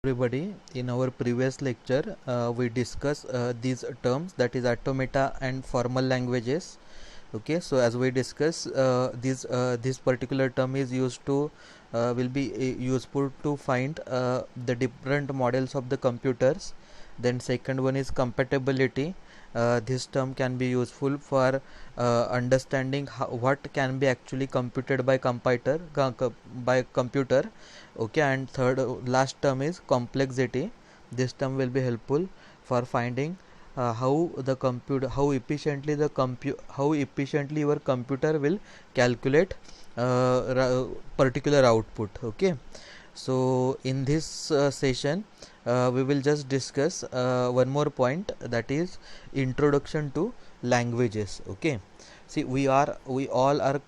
Everybody, in our previous lecture we discussed these terms, that is automata and formal languages. Okay, so as we discuss, this particular term is used to will be useful to find the different models of the computers. Then second one is compatibility. This term can be useful for understanding what can be actually computed by computer. Okay, and third last term is complexity. This term will be helpful for finding how efficiently your computer will calculate particular output. Okay, so in this session we will just discuss one more point, that is introduction to languages. Okay, see, we all are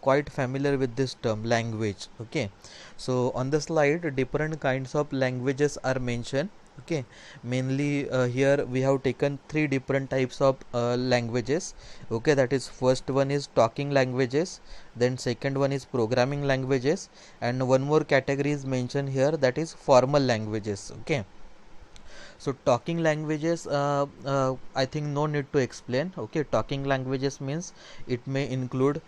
quite familiar with this term language. Okay, so on the slide different kinds of languages are mentioned. Okay, mainly here we have taken three different types of languages. Okay, that is first one is talking languages, then second one is programming languages, and one more category is mentioned here, that is formal languages. Okay, so talking languages, I think no need to explain. Okay, talking languages means it may include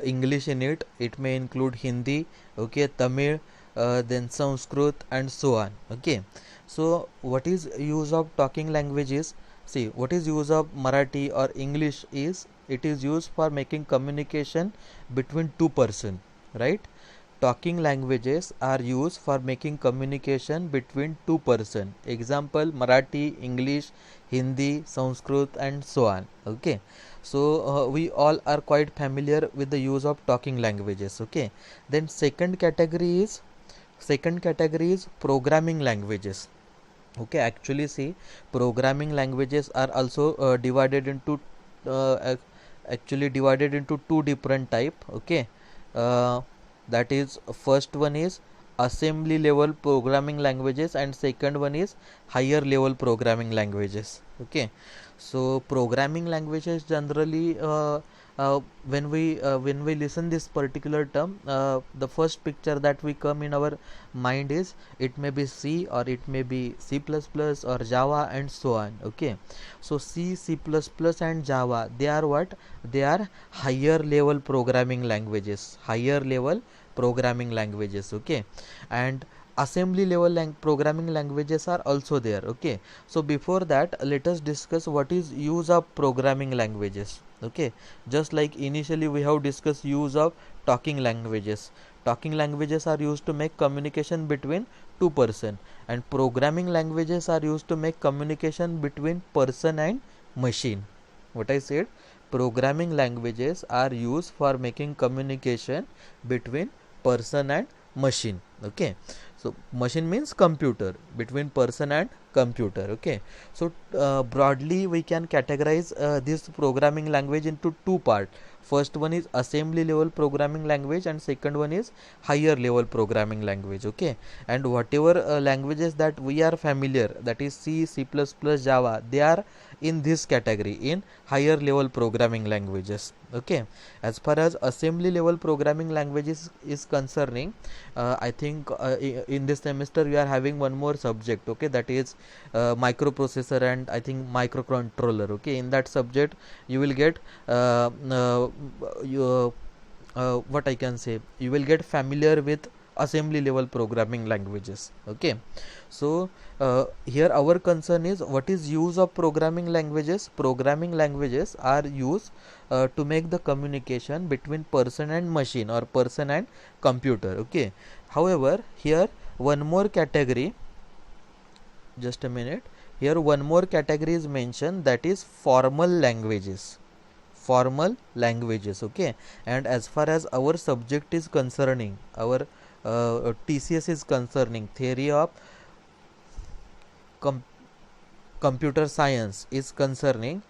English in it, it may include Hindi, okay, Tamil, then Sanskrit and so on. Okay, so what is use of talking languages? See, what is use of Marathi or English is, it is used for making communication between two person, right? Talking languages are used for making communication between two person. Example, Marathi, English, Hindi, Sanskrit and so on. Okay, so we all are quite familiar with the use of talking languages. Okay, then second category is programming languages. Okay, actually see, programming languages are also divided into two different type. Okay, uh, that is first one is assembly level programming languages and second one is higher level programming languages. Okay, so programming languages generally, when we listen this particular term, the first picture that we come in our mind is it may be C or it may be C++ or Java and so on. Okay, so C, C++ and Java, they are what? They are higher level programming languages, okay, and assembly level programming languages are also there. Okay, so before that let us discuss what is use of programming languages. Okay, just like initially we have discussed use of talking languages. Talking languages are used to make communication between two person, and programming languages are used to make communication between person and machine. What I said, programming languages are used for making communication between person and machine. Okay, so machine means computer, between person and computer. Okay, so broadly we can categorize this programming language into two parts. First one is assembly level programming language and second one is higher level programming language. Okay, and whatever languages that we are familiar, that is C, C++, Java, they are in this category, in higher level programming languages. Okay, as far as assembly level programming languages is concerning, I think in this semester we are having one more subject. Okay, that is microprocessor and I think microcontroller. Okay, in that subject you will get what I can say, you will get familiar with assembly level programming languages. Okay, so here our concern is what is use of programming languages. Programming languages are used to make the communication between person and machine or person and computer. Okay, however here one more category, just a minute, here one more category is mentioned, that is formal languages. Okay, and as far as our subject is concerning, our TCS is concerning, theory of com- computer science is concerning,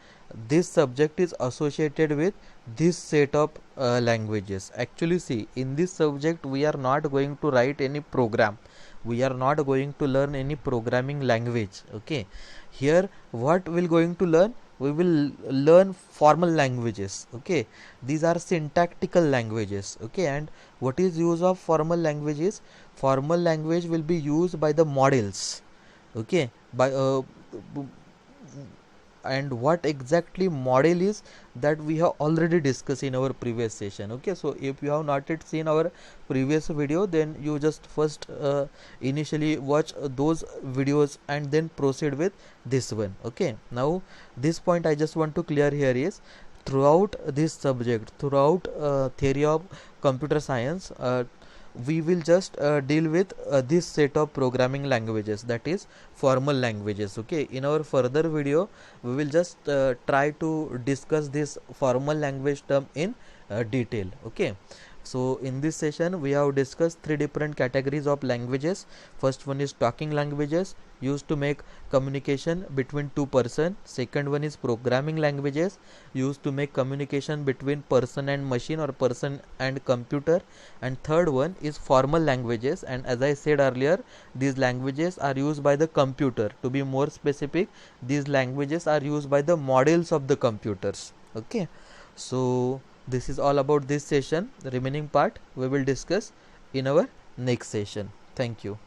this subject is associated with this set of languages. Actually see, in this subject we are not going to write any program, we are not going to learn any programming language. Okay, here what we'll going to learn, we will learn formal languages. Okay, these are syntactical languages. Okay, and what is use of formal languages? formal language will be used by the models, okay, by and what exactly model is, that we have already discussed in our previous session. Okay, so if you have not yet seen our previous video, then you just first initially watch those videos and then proceed with this one. Okay, now this point I just want to clear here is, throughout this subject, throughout theory of computer science, we will just deal with this set of programming languages, that is formal languages. Okay, in our further video we will just try to discuss this formal language term in detail. Okay, so in this session we have discussed three different categories of languages. First one is talking languages, used to make communication between two person. Second one is programming languages, used to make communication between person and machine or person and computer. And third one is formal languages, and as I said earlier, these languages are used by the computer. To be more specific, these languages are used by the models of the computers. Okay, so this is all about this session. The remaining part we will discuss in our next session. Thank you.